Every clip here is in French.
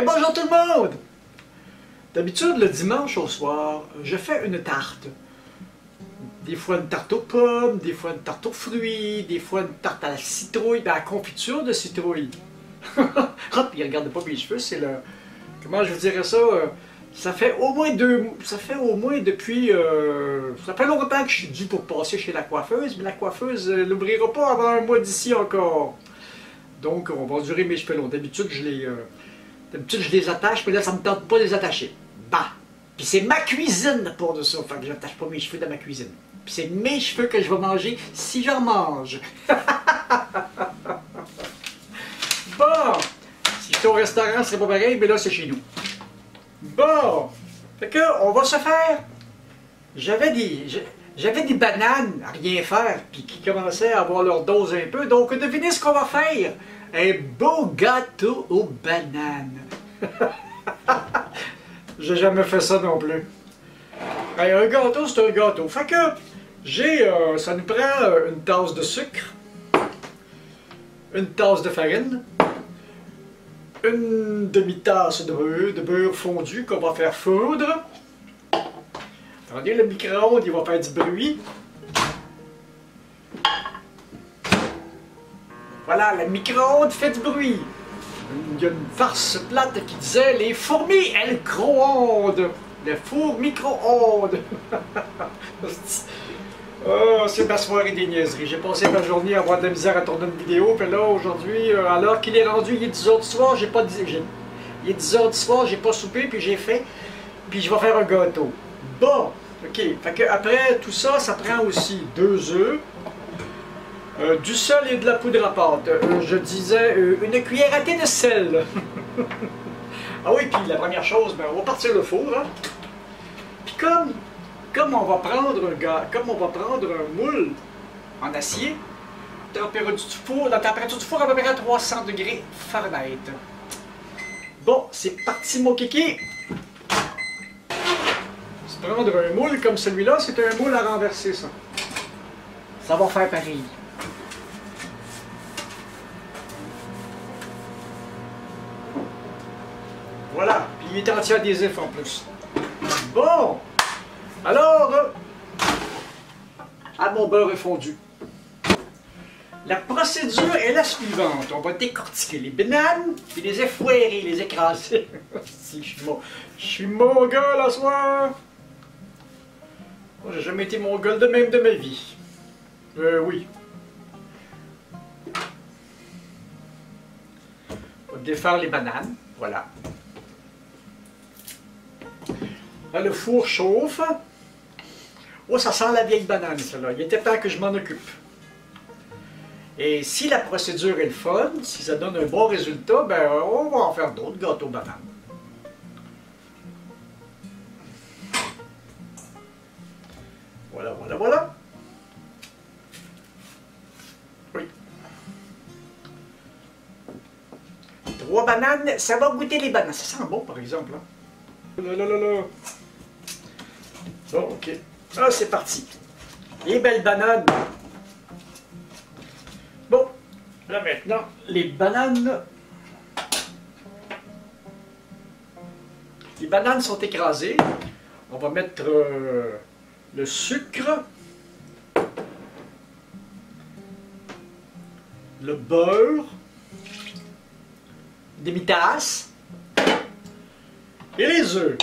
bonjour tout le monde! D'habitude, le dimanche au soir, je fais une tarte. Des fois une tarte aux pommes, des fois une tarte aux fruits, des fois une tarte à la citrouille, à la confiture de citrouille. Hop, il regarde pas mes cheveux, c'est le... Comment je vous dirais ça? Ça fait au moins depuis... ça fait longtemps que je suis dû pour passer chez la coiffeuse, mais la coiffeuse n'ouvrira pas avant un mois d'ici encore. Donc, on va durer mes cheveux longs. D'habitude, je les attache, mais là, ça me tente pas de les attacher. Bah! Puis c'est ma cuisine pour de ça, fait que j'attache pas mes cheveux dans ma cuisine. Puis c'est mes cheveux que je vais manger si j'en mange. Bon! Si j'étais au restaurant, ce serait pas pareil, mais là, c'est chez nous. Bon! Fait que, on va se faire... J'avais des bananes à rien faire, puis qui commençaient à avoir leur dose un peu, donc devinez ce qu'on va faire! Un beau gâteau aux bananes! J'ai jamais fait ça non plus. Un gâteau, c'est un gâteau. Fait que, ça nous prend une tasse de sucre, une tasse de farine, une demi-tasse de beurre fondu qu'on va faire fondre. Attendez, le micro-ondes, il va faire du bruit. Voilà, le micro-ondes fait du bruit. Il y a une farce plate qui disait « Les fourmis, elles micro-ondes! » Le four micro-ondes! Oh, c'est ma soirée des niaiseries. J'ai passé ma journée à avoir de la misère à tourner une vidéo, puis là, aujourd'hui, alors qu'il est rendu, il est 10 h du soir, il est 10 h du soir, j'ai pas soupé, puis j'ai fait, puis je vais faire un gâteau. Bon, ok, fait que après tout ça, ça prend aussi 2 œufs, du sel et de la poudre à pâte. Je disais une cuillère à thé de sel. Ah oui, puis la première chose, ben, on va partir le four. Hein. Puis comme on va prendre un moule en acier, la température du four à peu près à 300 degrés Fahrenheit. Bon, c'est parti mon kiki. Se prendre un moule comme celui-là, c'est un moule à renverser ça. Ça va faire pareil. Voilà, puis il est anti-adhésif en plus. Bon, alors, mon beurre est fondu. La procédure est la suivante. On va décortiquer les bananes, puis les effoirer, les écraser. Si, je suis mongol à soir. Moi, j'ai jamais été mongol de même de ma vie. Oui. On va défaire les bananes, voilà. Là, le four chauffe. Oh, ça sent la vieille banane, celle-là. Il était temps que je m'en occupe. Et si la procédure est le fun, si ça donne un bon résultat, ben on va en faire d'autres gâteaux bananes. Voilà, voilà, voilà. Oui. 3 bananes, ça va goûter les bananes. Ça sent bon, par exemple. Hein? Là. Bon, ok. Ah, c'est parti. Les belles bananes. Bon, là maintenant, les bananes sont écrasées. On va mettre le sucre, le beurre, demi-tasse et les œufs.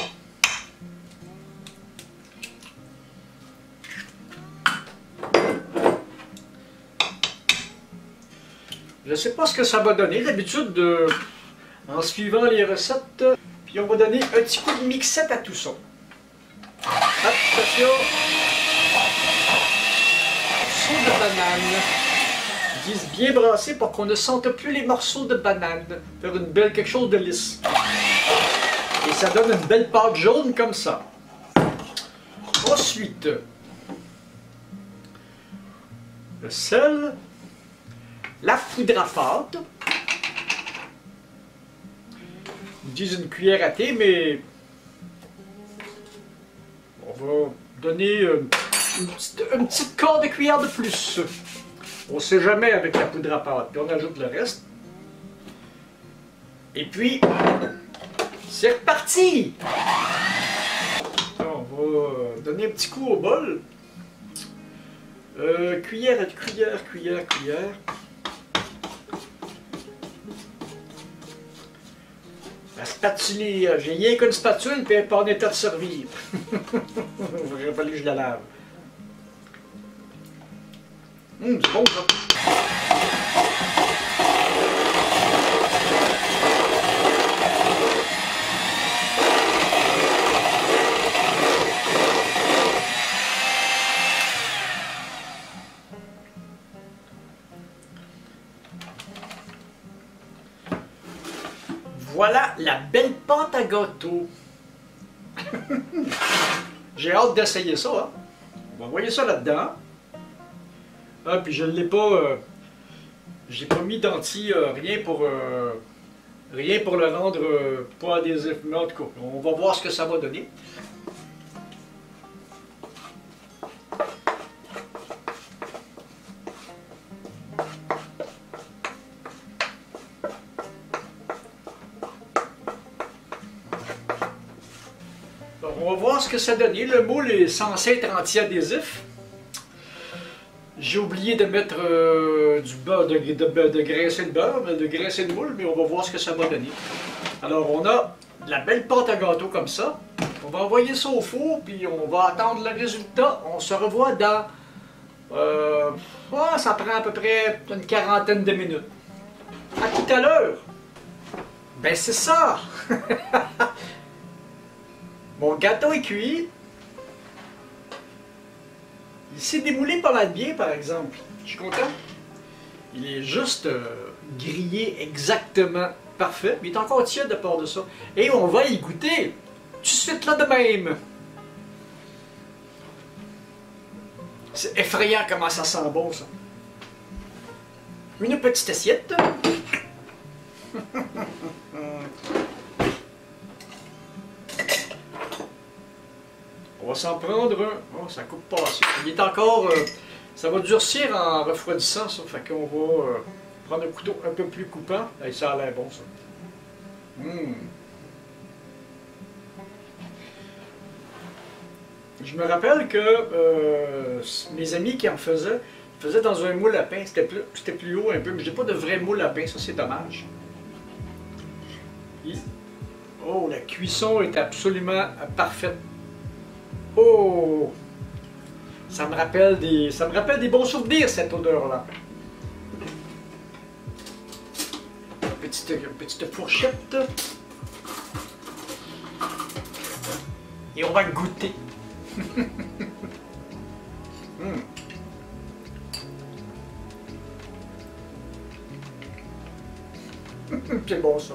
Je ne sais pas ce que ça va donner. D'habitude, en suivant les recettes, puis on va donner un petit coup de mixette à tout ça. Attention! Morceaux de banane. Ils disent bien brasser pour qu'on ne sente plus les morceaux de banane. Faire quelque chose de lisse. Et ça donne une belle pâte jaune comme ça. Ensuite, le sel. La poudre à pâte. Ils disent une cuillère à thé, mais on va donner un petit quart de cuillère de plus. On ne sait jamais avec la poudre à pâte. Puis on ajoute le reste. Et puis, C'est reparti! On va donner un petit coup au bol. Cuillère. La spatule, j'ai rien qu'une spatule, puis elle n'est pas en état de servir. Il aurait fallu que je la lave. C'est bon ça. Voilà la belle pâte à gâteau. J'ai hâte d'essayer ça. Hein? On va envoyer ça là-dedans. Ah, puis je ne l'ai pas... j'ai pas mis d'anti, rien pour le rendre pas adhésif. Mais en tout cas, on va voir ce que ça va donner. On va voir ce que ça donne. Le moule est censé être anti-adhésif. J'ai oublié de mettre du beurre, de graisser le beurre, de graisser le moule, mais on va voir ce que ça va donner. Alors on a de la belle pâte à gâteau comme ça. On va envoyer ça au four, puis on va attendre le résultat. On se revoit dans... ça prend à peu près une quarantaine de minutes. À tout à l'heure. Ben c'est ça! Mon gâteau est cuit. Il s'est démoulé pas mal bien, par exemple. Je suis content. Il est juste grillé exactement parfait. Mais il est encore tiède de part de ça. Et on va y goûter tout de suite là de même. C'est effrayant comment ça sent bon, ça. Une petite assiette. On va s'en prendre un. Oh, ça coupe pas assez. Il est encore... ça va durcir en refroidissant, ça. Fait qu'on va prendre un couteau un peu plus coupant. Et ça a l'air bon, ça. Je me rappelle que mes amis qui en faisaient dans un moule à pain. C'était plus haut un peu, mais j'ai pas de vrai moule à pain. Ça, c'est dommage. Oh, la cuisson est absolument parfaite. Oh! Ça me rappelle des bons souvenirs, cette odeur-là. Petite fourchette. Et on va goûter. C'est bon, ça.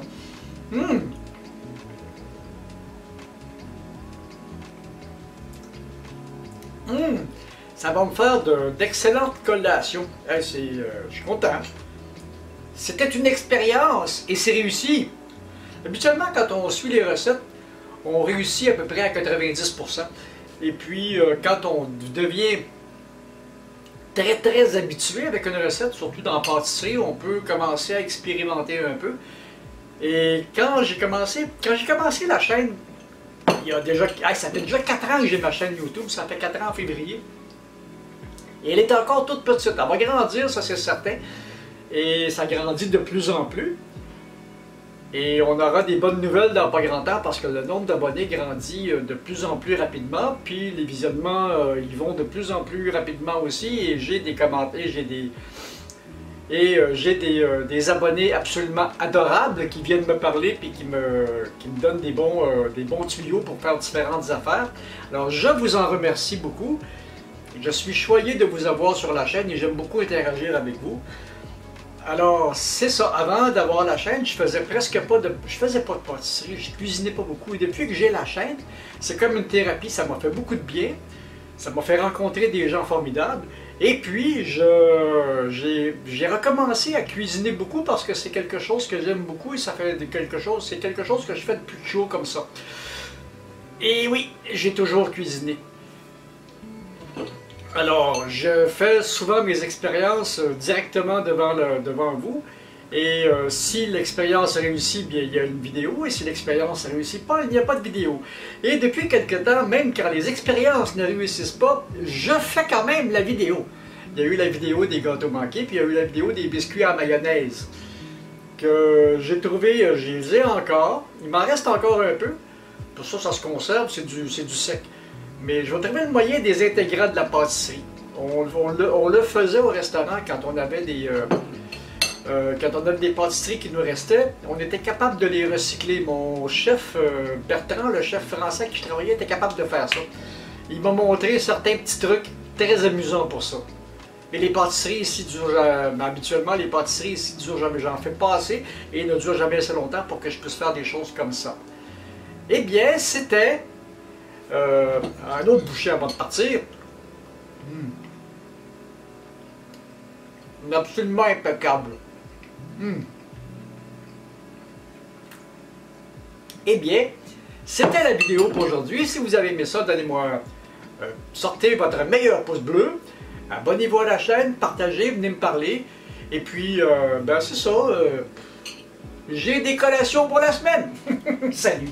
Ça va me faire d'excellentes collations. Hey, je suis content. C'était une expérience et c'est réussi. Habituellement, quand on suit les recettes, on réussit à peu près à 90%. Et puis, quand on devient très habitué avec une recette, surtout dans la pâtisserie, on peut commencer à expérimenter un peu. Et quand j'ai commencé la chaîne, il y a déjà, ça fait déjà 4 ans que j'ai ma chaîne YouTube, ça fait 4 ans en février. Et elle est encore toute petite. Elle va grandir, ça c'est certain. Et ça grandit de plus en plus. Et on aura des bonnes nouvelles dans pas grand temps parce que le nombre d'abonnés grandit de plus en plus rapidement. Puis les visionnements, ils vont de plus en plus rapidement aussi. Et j'ai des commentaires, j'ai des abonnés absolument adorables qui viennent me parler et qui me donnent des bons tuyaux pour faire différentes affaires. Alors je vous en remercie beaucoup. Je suis choyé de vous avoir sur la chaîne et j'aime beaucoup interagir avec vous. Alors c'est ça, avant d'avoir la chaîne, je faisais pas de pâtisserie, je cuisinais pas beaucoup. Et depuis que j'ai la chaîne, c'est comme une thérapie, ça m'a fait beaucoup de bien. Ça m'a fait rencontrer des gens formidables. Et puis, j'ai recommencé à cuisiner beaucoup parce que c'est quelque chose que j'aime beaucoup et ça fait c'est quelque chose que je fais depuis toujours comme ça. Et oui, j'ai toujours cuisiné. Alors, je fais souvent mes expériences directement devant vous. Et si l'expérience réussit, bien il y a une vidéo, et si l'expérience ne réussit pas, il n'y a pas de vidéo. Et depuis quelque temps, même quand les expériences ne réussissent pas, je fais quand même la vidéo. Il y a eu la vidéo des gâteaux manqués, puis il y a eu la vidéo des biscuits à mayonnaise. Que j'ai trouvé, je les ai encore, il m'en reste encore un peu. Pour ça, ça se conserve, c'est du sec. Mais je vais trouver le moyen de les intégrer de la pâtisserie. On le faisait au restaurant quand on avait des pâtisseries qui nous restaient, on était capable de les recycler. Mon chef Bertrand, le chef français avec qui je travaillais, était capable de faire ça. Il m'a montré certains petits trucs très amusants pour ça. Mais les pâtisseries ici durent, habituellement les pâtisseries ici durent jamais, j'en fais pas assez et ne durent jamais assez longtemps pour que je puisse faire des choses comme ça. Eh bien, c'était un autre bouchée avant de partir. Absolument impeccable. Eh bien, c'était la vidéo pour aujourd'hui. Si vous avez aimé ça, donnez-moi, sortez votre meilleur pouce bleu, abonnez-vous à la chaîne, partagez, venez me parler. Et puis, ben c'est ça, j'ai des collations pour la semaine. Salut!